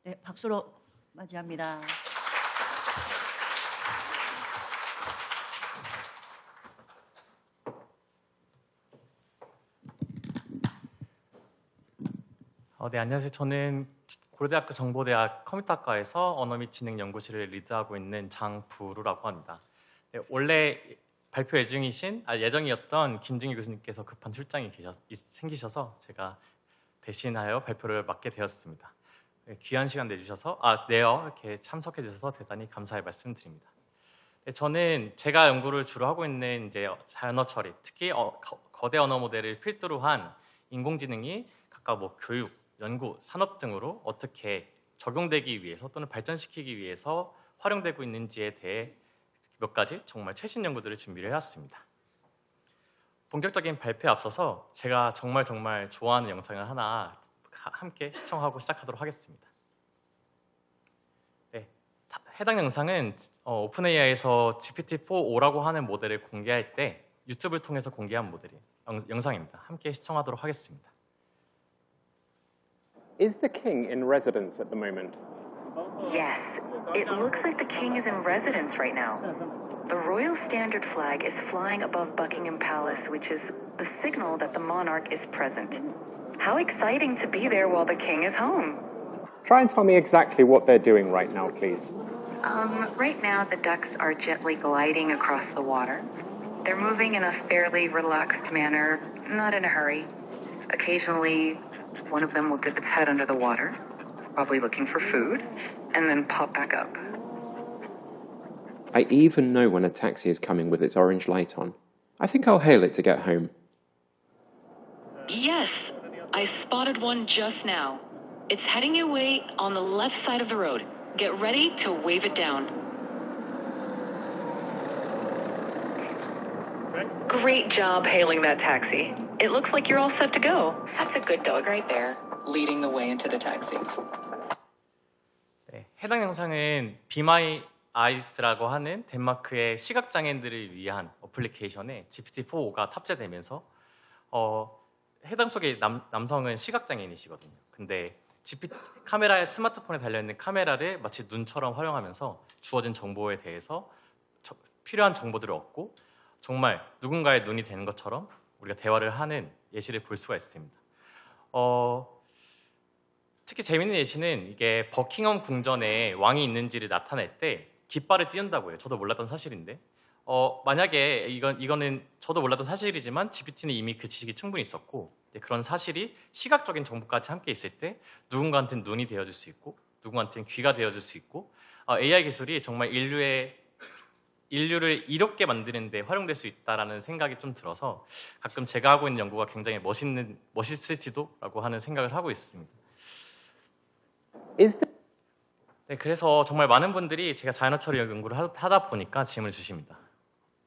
네, 박수로 맞이합니다. 네, 안녕하세요. 저는 고려대학교 정보대학 컴퓨터학과에서 언어 및 지능 연구실을 리드하고 있는 장부루라고 합니다. 네, 원래 발표 예정이었던 김중희 교수님께서 급한 출장이 생기셔서 제가 대신하여 발표를 맡게 되었습니다. 네, 귀한 시간 내주셔서 이렇게 참석해 주셔서 대단히 감사의 말씀드립니다. 네, 저는 제가 연구를 주로 하고 있는 이제 자연어 처리, 특히 거대 언어 모델을 필두로 한 인공지능이 각각 뭐 교육, 연구, 산업 등으로 어떻게 적용되기 위해서 또는 발전시키기 위해서 활용되고 있는지에 대해 몇 가지 정말 최신 연구들을 준비를 해왔습니다. 본격적인 발표에 앞서서 제가 정말 좋아하는 영상을 하나 함께 시청하고 시작하도록 하겠습니다. 네, 해당 영상은 오픈AI에서 GPT-4o라고 하는 모델을 공개할 때 유튜브를 통해서 공개한 영상입니다. 함께 시청하도록 하겠습니다. Is the king in residence at the moment? Yes, it looks like the king is in residence right now. The royal standard flag is flying above Buckingham Palace, which is the signal that the monarch is present. How exciting to be there while the king is home. Try and tell me exactly what they're doing right now, please. Right now the ducks are gently gliding across the water. They're moving in a fairly relaxed manner, not in a hurry. Occasionally, one of them will dip its head under the water, probably looking for food, and then pop back up. I even know when a taxi is coming with its orange light on. I think I'll hail it to get home. Yes, I spotted one just now. It's heading your way on the left side of the road. Get ready to wave it down. Great job hailing that taxi. It looks like you're all set to go. That's a good dog right there, leading the way into the taxi. 네, 해당 영상은 비마이 아이스라고 하는 덴마크의 시각장애인들을 위한 어플리케이션에 GPT-4o가 탑재되면서 해당 속의 남성은 시각장애인이시거든요. 근데 카메라에 스마트폰에 달려있는 카메라를 마치 눈처럼 활용하면서 주어진 정보에 대해서 필요한 정보들을 얻고 정말 누군가의 눈이 되는 것처럼 우리가 대화를 하는 예시를 볼 수가 있습니다. 특히 재밌는 예시는 이게 버킹엄 궁전에 왕이 있는지를 나타낼 때 깃발을 띄운다고 해요. 저도 몰랐던 사실인데 만약에 이거는 저도 몰랐던 사실이지만 GPT는 이미 그 지식이 충분히 있었고 그런 사실이 시각적인 정보까지 함께 있을 때 누군가한테는 눈이 되어줄 수 있고 누군가한테는 귀가 되어줄 수 있고 AI 기술이 정말 인류를 이롭게 만드는 데 활용될 수 있다는 생각이 좀 들어서 가끔 제가 하고 있는 연구가 굉장히 멋있을지도라고 하는 생각을 하고 있습니다. 네, 그래서 정말 많은 분들이 제가 자연어 처리 연구를 하다 보니까 질문을 주십니다.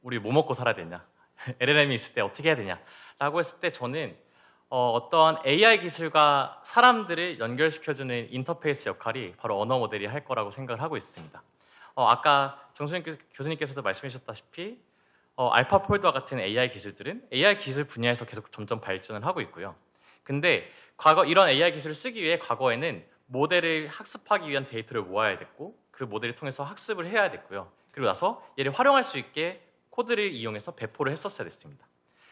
우리 뭐 먹고 살아야 되냐? LLM이 있을 때 어떻게 해야 되냐? 라고 했을 때 저는 어떤 AI 기술과 사람들을 연결시켜주는 인터페이스 역할이 바로 언어 모델이 할 거라고 생각을 하고 있습니다. 아까 정수영 교수님께서도 말씀해 주셨다시피 알파폴드와 같은 AI 기술들은 AI 기술 분야에서 계속 점점 발전을 하고 있고요. 근데 이런 AI 기술을 쓰기 위해 과거에는 모델을 학습하기 위한 데이터를 모아야 됐고 그 모델을 통해서 학습을 해야 됐고요. 그리고 나서 얘를 활용할 수 있게 코드를 이용해서 배포를 했었어야 됐습니다.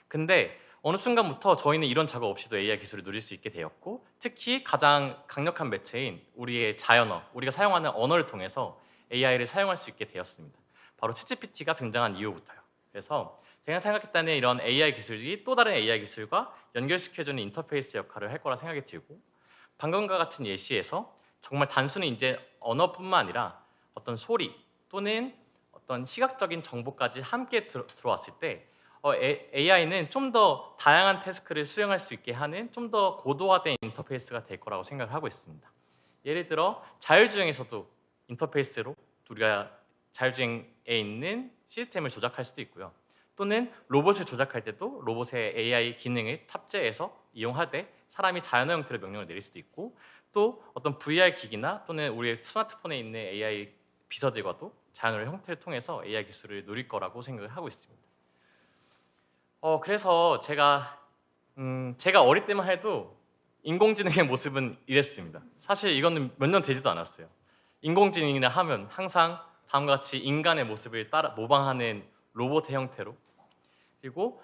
근데 어느 순간부터 저희는 이런 작업 없이도 AI 기술을 누릴 수 있게 되었고 특히 가장 강력한 매체인 우리의 자연어, 우리가 사용하는 언어를 통해서 AI를 사용할 수 있게 되었습니다. 바로 챗GPT가 등장한 이후부터요. 그래서 제가 생각했다는 이런 AI 기술이 또 다른 AI 기술과 연결시켜주는 인터페이스 역할을 할 거라 생각이 들고 방금과 같은 예시에서 정말 단순히 이제 언어뿐만 아니라 어떤 소리 또는 어떤 시각적인 정보까지 함께 들어왔을 때 AI는 좀 더 다양한 태스크를 수행할 수 있게 하는 좀 더 고도화된 인터페이스가 될 거라고 생각을 하고 있습니다. 예를 들어 자율주행에서도 인터페이스로 우리가 자율주행에 있는 시스템을 조작할 수도 있고요. 또는 로봇을 조작할 때도 로봇의 AI 기능을 탑재해서 이용하되 사람이 자연어 형태로 명령을 내릴 수도 있고 또 어떤 VR 기기나 또는 우리의 스마트폰에 있는 AI 비서들과도 자연어 형태를 통해서 AI 기술을 누릴 거라고 생각을 하고 있습니다. 그래서 제가 어릴 때만 해도 인공지능의 모습은 이랬습니다. 사실 이거는 몇 년 되지도 않았어요. 인공지능이라 하면 항상 다음과 같이 인간의 모습을 따라 모방하는 로봇의 형태로, 그리고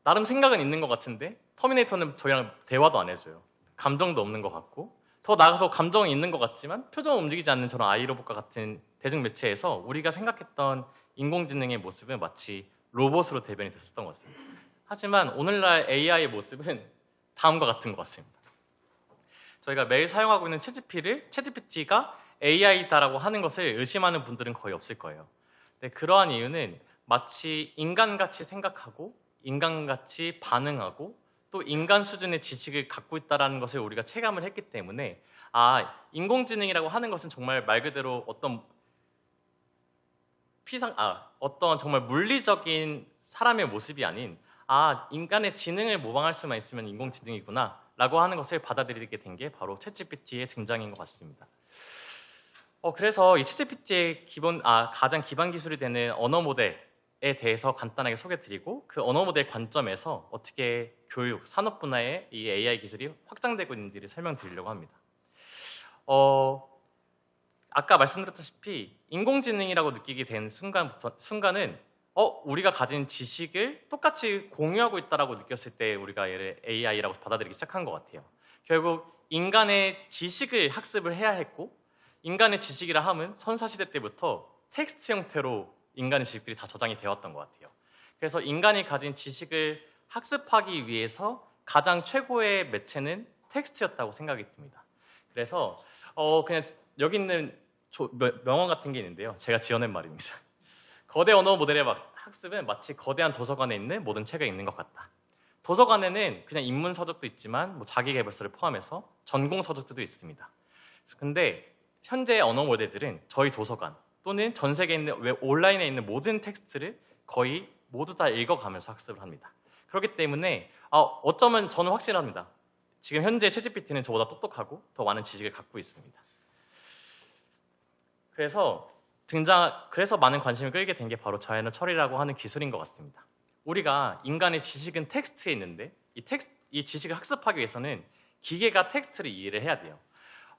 나름 생각은 있는 것 같은데 터미네이터는 저희랑 대화도 안 해줘요. 감정도 없는 것 같고, 더 나아가서 감정이 있는 것 같지만 표정은 움직이지 않는 저런 아이로봇과 같은 대중매체에서 우리가 생각했던 인공지능의 모습은 마치 로봇으로 대변이 됐었던 것 같습니다. 하지만 오늘날 AI의 모습은 다음과 같은 것 같습니다. 저희가 매일 사용하고 있는 챗GPT가 AI다라고 하는 것을 의심하는 분들은 거의 없을 거예요. 근데 그러한 이유는 마치 인간같이 생각하고 인간같이 반응하고 또 인간 수준의 지식을 갖고 있다는 것을 우리가 체감을 했기 때문에 인공지능이라고 하는 것은 정말 말 그대로 어떤 정말 물리적인 사람의 모습이 아닌 인간의 지능을 모방할 수만 있으면 인공지능이구나 라고 하는 것을 받아들이게 된 게 바로 챗GPT의 등장인 것 같습니다. 그래서 이 챗GPT의 가장 기반 기술이 되는 언어 모델에 대해서 간단하게 소개드리고 그 언어 모델 관점에서 어떻게 교육, 산업 분야에 이 AI 기술이 확장되고 있는지를 설명드리려고 합니다. 아까 말씀드렸다시피 인공지능이라고 느끼게 된 순간은 우리가 가진 지식을 똑같이 공유하고 있다고 느꼈을 때 우리가 얘를 AI라고 받아들이기 시작한 것 같아요. 결국 인간의 지식을 학습을 해야 했고, 인간의 지식이라 함은 선사시대 때부터 텍스트 형태로 인간의 지식들이 다 저장이 되었던 것 같아요. 그래서 인간이 가진 지식을 학습하기 위해서 가장 최고의 매체는 텍스트였다고 생각이 듭니다. 그래서 그냥 여기 있는 명언 같은 게 있는데요. 제가 지어낸 말입니다. 거대 언어 모델의 학습은 마치 거대한 도서관에 있는 모든 책이 있는 것 같다. 도서관에는 그냥 인문 서적도 있지만 자기계발서를 포함해서 전공 서적들도 있습니다. 근데 현재 언어 모델들은 저희 도서관 또는 전 세계에 있는 온라인에 있는 모든 텍스트를 거의 모두 다 읽어가면서 학습을 합니다. 그렇기 때문에 어쩌면 저는 확신합니다. 지금 현재 챗GPT는 저보다 똑똑하고 더 많은 지식을 갖고 있습니다. 그래서 많은 관심을 끌게 된 게 바로 자연어 처리라고 하는 기술인 것 같습니다. 우리가 인간의 지식은 텍스트에 있는데 이 지식을 학습하기 위해서는 기계가 텍스트를 이해를 해야 돼요.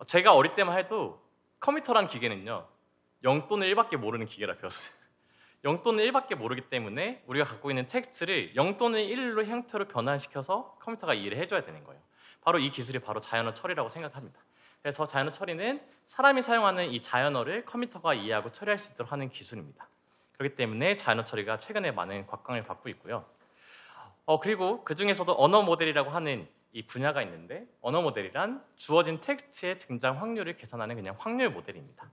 제가 어릴 때만 해도 컴퓨터란 기계는요 0 또는 1밖에 모르는 기계라 배웠어요. 0 또는 1밖에 모르기 때문에 우리가 갖고 있는 텍스트를 0 또는 1로 형태로 변환시켜서 컴퓨터가 이해를 해줘야 되는 거예요. 바로 이 기술이 바로 자연어 처리라고 생각합니다. 그래서 자연어 처리는 사람이 사용하는 이 자연어를 컴퓨터가 이해하고 처리할 수 있도록 하는 기술입니다. 그렇기 때문에 자연어 처리가 최근에 많은 곽광을 받고 있고요. 그리고 그 중에서도 언어 모델이라고 하는 이 분야가 있는데, 언어 모델이란 주어진 텍스트의 등장 확률을 계산하는 그냥 확률 모델입니다.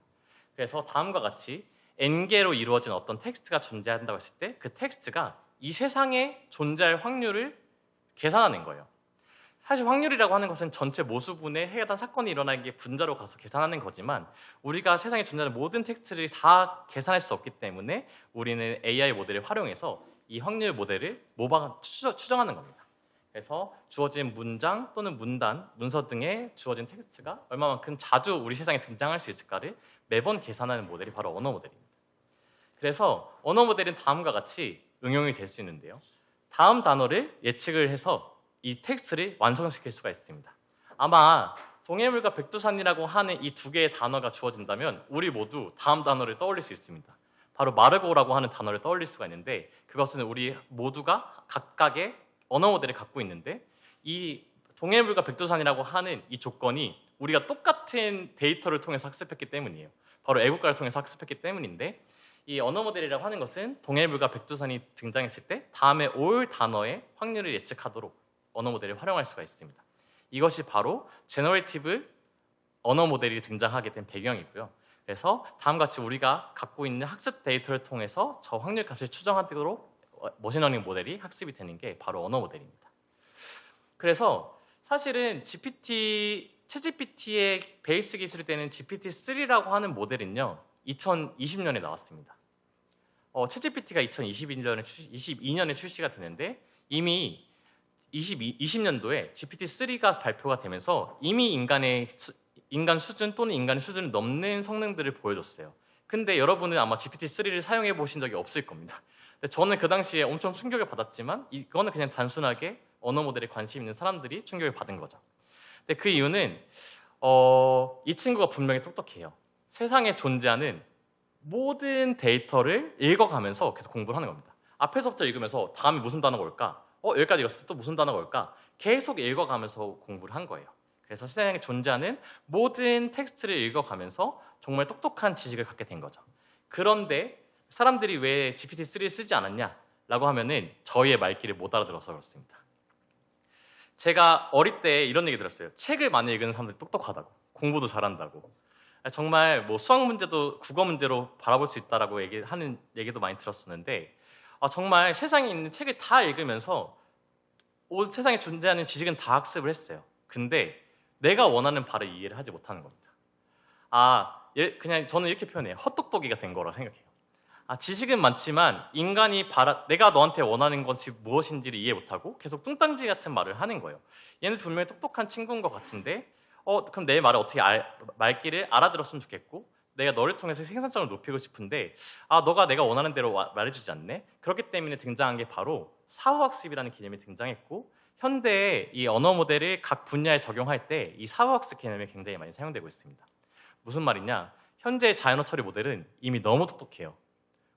그래서 다음과 같이 n개로 이루어진 어떤 텍스트가 존재한다고 했을 때 그 텍스트가 이 세상에 존재할 확률을 계산하는 거예요. 사실 확률이라고 하는 것은 전체 모수분에 해당 사건이 일어나기에 분자로 가서 계산하는 거지만 우리가 세상에 존재하는 모든 텍스트를 다 계산할 수 없기 때문에 우리는 AI 모델을 활용해서 이 확률 모델을 추정하는 겁니다. 그래서 주어진 문장 또는 문단, 문서 등의 주어진 텍스트가 얼마만큼 자주 우리 세상에 등장할 수 있을까를 매번 계산하는 모델이 바로 언어 모델입니다. 그래서 언어 모델은 다음과 같이 응용이 될 수 있는데요. 다음 단어를 예측을 해서 이 텍스트를 완성시킬 수가 있습니다. 아마 동해물과 백두산이라고 하는 이 두 개의 단어가 주어진다면 우리 모두 다음 단어를 떠올릴 수 있습니다. 바로 마르고라고 하는 단어를 떠올릴 수가 있는데, 그것은 우리 모두가 각각의 언어 모델을 갖고 있는데, 이 동해물과 백두산이라고 하는 이 조건이 우리가 똑같은 데이터를 통해서 학습했기 때문이에요. 바로 애국가를 통해서 학습했기 때문인데, 이 언어 모델이라고 하는 것은 동해물과 백두산이 등장했을 때 다음에 올 단어의 확률을 예측하도록 언어 모델을 활용할 수가 있습니다. 이것이 바로 제너레이티브 언어 모델이 등장하게 된 배경이고요. 그래서 다음과 같이 우리가 갖고 있는 학습 데이터를 통해서 저 확률 값을 추정하도록 머신러닝 모델이 학습이 되는 게 바로 언어 모델입니다. 그래서 사실은 챗GPT의 베이스 기술이 되는 GPT-3라고 하는 모델은요 2020년에 나왔습니다. 챗GPT가 2022년에 출시가 되는데 이미 20년도에 GPT-3가 발표가 되면서 이미 인간 수준 또는 인간의 수준을 넘는 성능들을 보여줬어요. 근데 여러분은 아마 GPT-3를 사용해 보신 적이 없을 겁니다. 근데 저는 그 당시에 엄청 충격을 받았지만 이거는 그냥 단순하게 언어 모델에 관심 있는 사람들이 충격을 받은 거죠. 근데 그 이유는 이 친구가 분명히 똑똑해요. 세상에 존재하는 모든 데이터를 읽어가면서 계속 공부를 하는 겁니다. 앞에서부터 읽으면서 다음에 무슨 단어가 올까? 여기까지 읽었을 때 또 무슨 단어가 올까? 계속 읽어가면서 공부를 한 거예요. 그래서 세상에 존재하는 모든 텍스트를 읽어가면서 정말 똑똑한 지식을 갖게 된 거죠. 그런데 사람들이 왜 GPT-3를 쓰지 않았냐라고 하면은 저희의 말귀를 못 알아들어서 그렇습니다. 제가 어릴 때 이런 얘기 들었어요. 책을 많이 읽는 사람들이 똑똑하다고, 공부도 잘한다고. 정말 뭐 수학 문제도 국어 문제로 바라볼 수 있다라고 하는 얘기도 많이 들었었는데 정말 세상에 있는 책을 다 읽으면서 세상에 존재하는 지식은 다 학습을 했어요. 근데 내가 원하는 바를 이해를 하지 못하는 겁니다. 그냥 저는 이렇게 표현해요. 헛똑똑이가 된 거라고 생각해요. 지식은 많지만 인간이 내가 너한테 원하는 것이 무엇인지를 이해 못하고 계속 뚱딴지 같은 말을 하는 거예요. 얘는 분명히 똑똑한 친구인 것 같은데 그럼 내 말을 어떻게 말귀를 알아들었으면 좋겠고 내가 너를 통해서 생산성을 높이고 싶은데 너가 내가 원하는 대로 말해주지 않네. 그렇기 때문에 등장한 게 바로 사후학습이라는 개념이 등장했고 현대의 이 언어 모델을 각 분야에 적용할 때 이 사후학습 개념이 굉장히 많이 사용되고 있습니다. 무슨 말이냐? 현재 자연어 처리 모델은 이미 너무 똑똑해요.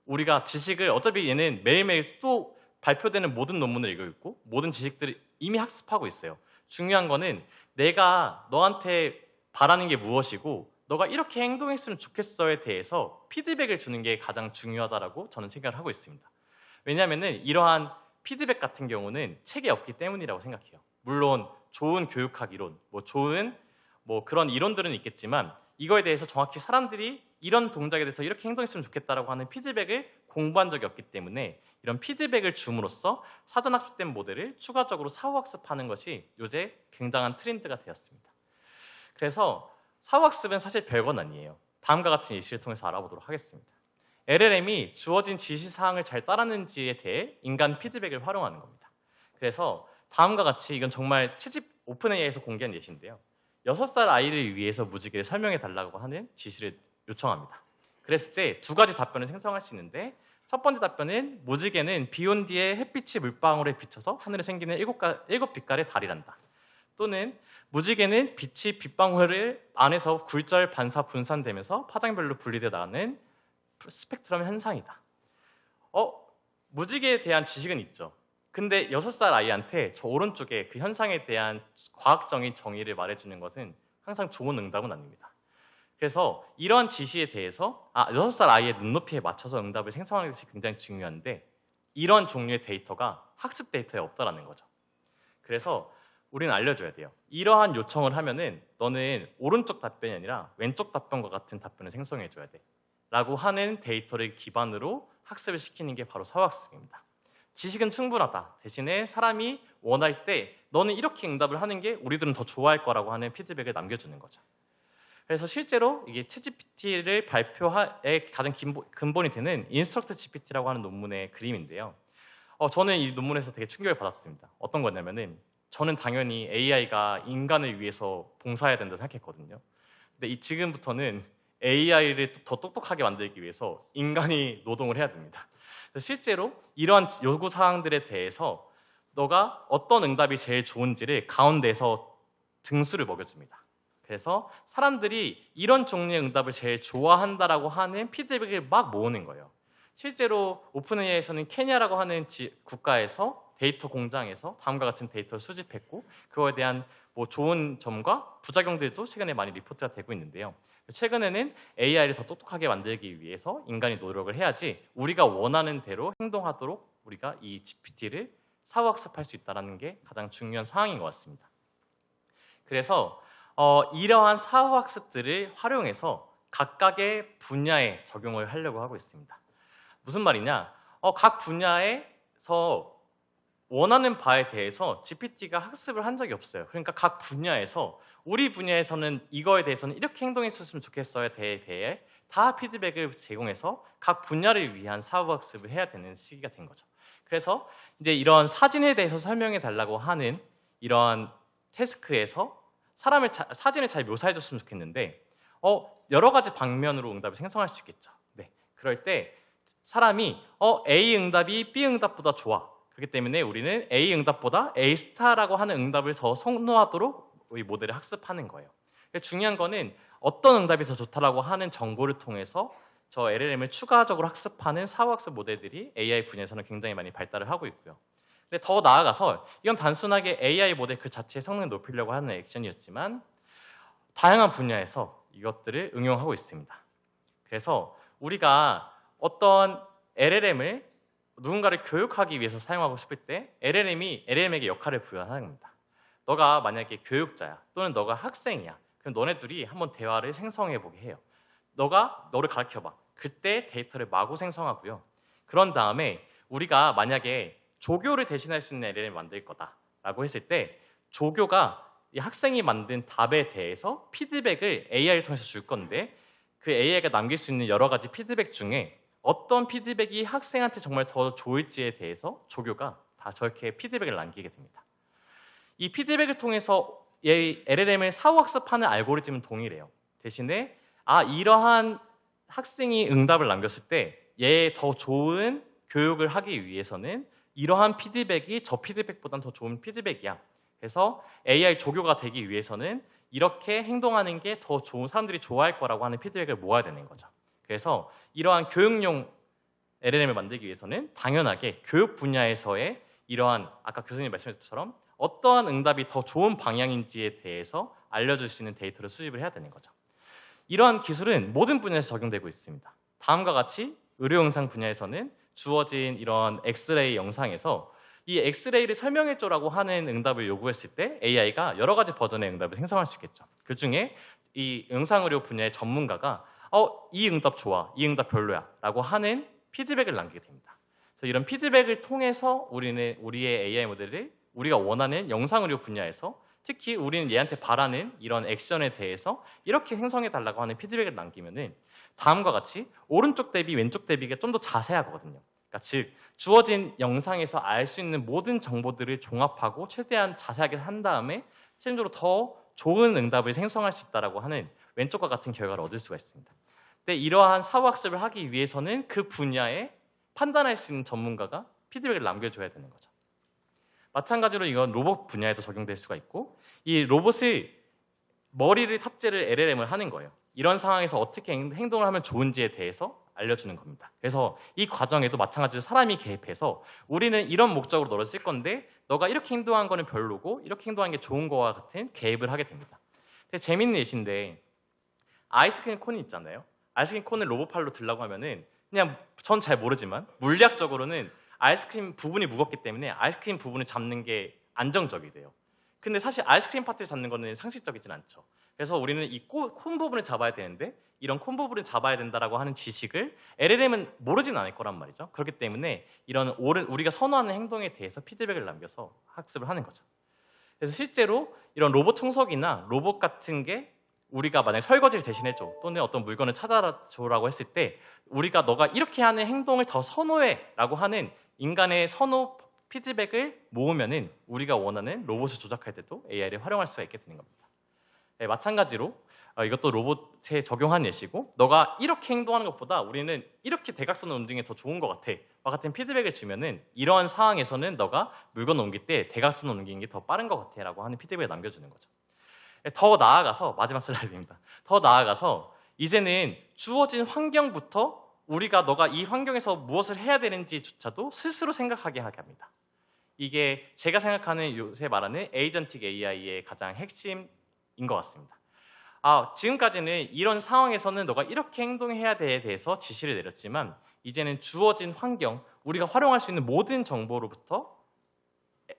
우리가 지식을 어차피 얘는 매일매일 또 발표되는 모든 논문을 읽고 있고 모든 지식들을 이미 학습하고 있어요. 중요한 거는 내가 너한테 바라는 게 무엇이고 너가 이렇게 행동했으면 좋겠어에 대해서 피드백을 주는 게 가장 중요하다고 저는 생각을 하고 있습니다. 왜냐하면 이러한 피드백 같은 경우는 책에 없기 때문이라고 생각해요. 물론 좋은 교육학 이론, 좋은 그런 이론들은 있겠지만 이거에 대해서 정확히 사람들이 이런 동작에 대해서 이렇게 행동했으면 좋겠다라고 하는 피드백을 공부한 적이 없기 때문에 이런 피드백을 줌으로써 사전 학습된 모델을 추가적으로 사후학습하는 것이 요새 굉장한 트렌드가 되었습니다. 그래서 사후학습은 사실 별건 아니에요. 다음과 같은 예시를 통해서 알아보도록 하겠습니다. LLM이 주어진 지시사항을 잘 따르는지에 대해 인간 피드백을 활용하는 겁니다. 그래서 다음과 같이 이건 정말 오픈 AI에서 공개한 예시인데요. 6살 아이를 위해서 무지개를 설명해 달라고 하는 지시를 요청합니다. 그랬을 때 두 가지 답변을 생성할 수 있는데 첫 번째 답변은 무지개는 비 온 뒤에 햇빛이 물방울에 비쳐서 하늘에 생기는 7빛깔의 달이란다. 또는 무지개는 빛이 빗방울 안에서 굴절, 반사, 분산되면서 파장별로 분리되어 나가는 스펙트럼 현상이다. 무지개에 대한 지식은 있죠. 근데 6살 아이한테 저 오른쪽에 그 현상에 대한 과학적인 정의를 말해주는 것은 항상 좋은 응답은 아닙니다. 그래서 이러한 지시에 대해서 6살 아이의 눈높이에 맞춰서 응답을 생성하는 것이 굉장히 중요한데 이런 종류의 데이터가 학습 데이터에 없다라는 거죠. 그래서 우리는 알려줘야 돼요. 이러한 요청을 하면은 너는 오른쪽 답변이 아니라 왼쪽 답변과 같은 답변을 생성해줘야 돼 라고 하는 데이터를 기반으로 학습을 시키는 게 바로 사후학습입니다. 지식은 충분하다. 대신에 사람이 원할 때 너는 이렇게 응답을 하는 게 우리들은 더 좋아할 거라고 하는 피드백을 남겨주는 거죠. 그래서 실제로 이게 챗GPT를 발표에 가장 근본이 되는 인스트럭트 GPT라고 하는 논문의 그림인데요. 저는 이 논문에서 되게 충격을 받았습니다. 어떤 거냐면은 저는 당연히 AI가 인간을 위해서 봉사해야 된다고 생각했거든요. 근데 지금부터는 AI를 더 똑똑하게 만들기 위해서 인간이 노동을 해야 됩니다. 실제로 이러한 요구 사항들에 대해서 너가 어떤 응답이 제일 좋은지를 가운데에서 등수를 먹여줍니다. 그래서 사람들이 이런 종류의 응답을 제일 좋아한다라고 하는 피드백을 막 모으는 거예요. 실제로 오픈AI에서는 케냐라고 하는 국가에서 데이터 공장에서 다음과 같은 데이터를 수집했고 그거에 대한 좋은 점과 부작용들도 최근에 많이 리포트가 되고 있는데요. 최근에는 AI를 더 똑똑하게 만들기 위해서 인간이 노력을 해야지 우리가 원하는 대로 행동하도록 우리가 이 GPT를 사후학습할 수 있다는 게 가장 중요한 사항인 것 같습니다. 그래서 이러한 사후학습들을 활용해서 각각의 분야에 적용을 하려고 하고 있습니다. 무슨 말이냐? 각 분야에서 원하는 바에 대해서 GPT가 학습을 한 적이 없어요. 그러니까 각 분야에서 우리 분야에서는 이거에 대해서는 이렇게 행동했었으면 좋겠어에 대해 다 피드백을 제공해서 각 분야를 위한 사후학습을 해야 되는 시기가 된 거죠. 그래서 이제 이런 사진에 대해서 설명해 달라고 하는 이러한 태스크에서 사진을 잘 묘사해 줬으면 좋겠는데 여러 가지 방면으로 응답을 생성할 수 있겠죠. 네, 그럴 때 사람이 A 응답이 B 응답보다 좋아. 그렇기 때문에 우리는 A 응답보다 A 스타라고 하는 응답을 더 선호하도록 모델을 학습하는 거예요. 중요한 거는 어떤 응답이 더 좋다라고 하는 정보를 통해서 저 LLM을 추가적으로 학습하는 사후학습 모델들이 AI 분야에서는 굉장히 많이 발달을 하고 있고요. 근데 더 나아가서 이건 단순하게 AI 모델 그 자체의 성능을 높이려고 하는 액션이었지만 다양한 분야에서 이것들을 응용하고 있습니다. 그래서 우리가 어떤 LLM을 누군가를 교육하기 위해서 사용하고 싶을 때 LLM이 LLM에게 역할을 부여하는 겁니다. 너가 만약에 교육자야 또는 너가 학생이야. 그럼 너네 둘이 한번 대화를 생성해보게 해요. 너가 너를 가르쳐봐. 그때 데이터를 마구 생성하고요. 그런 다음에 우리가 만약에 조교를 대신할 수 있는 LLM을 만들 거다라고 했을 때 조교가 이 학생이 만든 답에 대해서 피드백을 AI를 통해서 줄 건데 그 AI가 남길 수 있는 여러 가지 피드백 중에 어떤 피드백이 학생한테 정말 더 좋을지에 대해서 조교가 다 저렇게 피드백을 남기게 됩니다. 이 피드백을 통해서 LLM을 사후학습하는 알고리즘은 동일해요. 대신에 이러한 학생이 응답을 남겼을 때 얘의 더 좋은 교육을 하기 위해서는 이러한 피드백이 저 피드백보다는 더 좋은 피드백이야. 그래서 AI 조교가 되기 위해서는 이렇게 행동하는 게 더 좋은 사람들이 좋아할 거라고 하는 피드백을 모아야 되는 거죠. 그래서 이러한 교육용 LLM을 만들기 위해서는 당연하게 교육 분야에서의 이러한 아까 교수님 말씀하신 것처럼 어떠한 응답이 더 좋은 방향인지에 대해서 알려줄 수 있는 데이터를 수집을 해야 되는 거죠. 이러한 기술은 모든 분야에서 적용되고 있습니다. 다음과 같이 의료 영상 분야에서는 주어진 이런 엑스레이 영상에서 이 엑스레이를 설명해줘라고 하는 응답을 요구했을 때 AI가 여러 가지 버전의 응답을 생성할 수 있겠죠. 그 중에 이 영상의료 분야의 전문가가 이 응답 좋아, 이 응답 별로야 라고 하는 피드백을 남기게 됩니다. 그래서 이런 피드백을 통해서 우리는 우리의 AI 모델을 우리가 원하는 영상의료 분야에서 특히 우리는 얘한테 바라는 이런 액션에 대해서 이렇게 생성해달라고 하는 피드백을 남기면은 다음과 같이 오른쪽 대비 왼쪽 대비가 좀 더 자세하거든요. 그러니까 즉 주어진 영상에서 알 수 있는 모든 정보들을 종합하고 최대한 자세하게 한 다음에 최종적으로 더 좋은 응답을 생성할 수 있다라고 하는 왼쪽과 같은 결과를 얻을 수가 있습니다. 근데 이러한 사후학습을 하기 위해서는 그 분야에 판단할 수 있는 전문가가 피드백을 남겨줘야 되는 거죠. 마찬가지로 이건 로봇 분야에도 적용될 수가 있고 이 로봇의 머리를 탑재를 LLM을 하는 거예요. 이런 상황에서 어떻게 행동을 하면 좋은지에 대해서 알려주는 겁니다. 그래서 이 과정에도 마찬가지로 사람이 개입해서 우리는 이런 목적으로 너를 쓸 건데 너가 이렇게 행동한 거는 별로고 이렇게 행동하는 게 좋은 거와 같은 개입을 하게 됩니다. 되게 재밌는 예시인데 아이스크림 콘이 있잖아요. 아이스크림 콘을 로봇팔로 들라고 하면은 그냥 전 잘 모르지만 물리학적으로는 아이스크림 부분이 무겁기 때문에 아이스크림 부분을 잡는 게 안정적이 돼요. 근데 사실 아이스크림 파트를 잡는 거는 상식적이진 않죠. 그래서 우리는 이 콘 부분을 잡아야 되는데 이런 콘 부분을 잡아야 된다라고 하는 지식을 LLM은 모르진 않을 거란 말이죠. 그렇기 때문에 이런 우리가 선호하는 행동에 대해서 피드백을 남겨서 학습을 하는 거죠. 그래서 실제로 이런 로봇 청소기나 로봇 같은 게 우리가 만약에 설거지를 대신해줘 또는 어떤 물건을 찾아줘라고 했을 때 우리가 너가 이렇게 하는 행동을 더 선호해 라고 하는 인간의 선호 피드백을 모으면은 우리가 원하는 로봇을 조작할 때도 AI를 활용할 수가 있게 되는 겁니다. 네, 마찬가지로 이것도 로봇에 적용한 예시고 너가 이렇게 행동하는 것보다 우리는 이렇게 대각선을 움직이는 게 더 좋은 것 같아 와 같은 피드백을 주면은 이러한 상황에서는 너가 물건을 옮길 때 대각선을 옮기는 게 더 빠른 것 같아 라고 하는 피드백을 남겨주는 거죠. 더 나아가서 마지막 슬라이드입니다. 더 나아가서 이제는 주어진 환경부터 우리가 너가 이 환경에서 무엇을 해야 되는지조차도 스스로 생각하게 하게 합니다. 이게 제가 생각하는 요새 말하는 에이전틱 AI의 가장 핵심인 것 같습니다. 지금까지는 이런 상황에서는 너가 이렇게 행동해야 돼에 대해서 지시를 내렸지만 이제는 주어진 환경, 우리가 활용할 수 있는 모든 정보로부터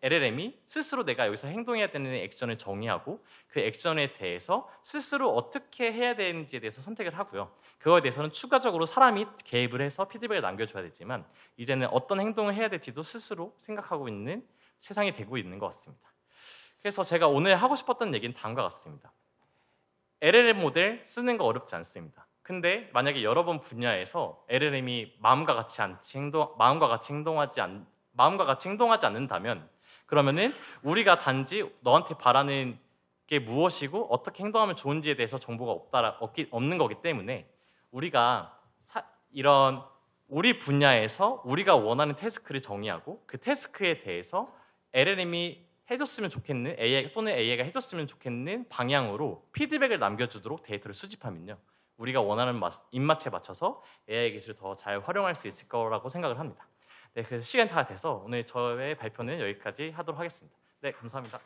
LLM이 스스로 내가 여기서 행동해야 되는 액션을 정의하고 그 액션에 대해서 스스로 어떻게 해야 되는지에 대해서 선택을 하고요. 그거에 대해서는 추가적으로 사람이 개입을 해서 피드백을 남겨줘야 되지만 이제는 어떤 행동을 해야 될지도 스스로 생각하고 있는 세상이 되고 있는 것 같습니다. 그래서 제가 오늘 하고 싶었던 얘기는 다음과 같습니다. LLM 모델 쓰는 거 어렵지 않습니다. 근데 만약에 여러 번 분야에서 LLM이 마음과 같이 행동하지 않는다면 그러면은 우리가 단지 너한테 바라는 게 무엇이고 어떻게 행동하면 좋은지에 대해서 정보가 없는 거기 때문에 우리가 이런 우리 분야에서 우리가 원하는 태스크를 정의하고 그 태스크에 대해서 LLM이 해줬으면 좋겠는 AI 또는 AI가 해줬으면 좋겠는 방향으로 피드백을 남겨주도록 데이터를 수집하면요, 우리가 원하는 입맛에 맞춰서 AI 기술을 더 잘 활용할 수 있을 거라고 생각을 합니다. 네, 그래서 시간이 다 돼서 오늘 저의 발표는 여기까지 하도록 하겠습니다. 네, 감사합니다.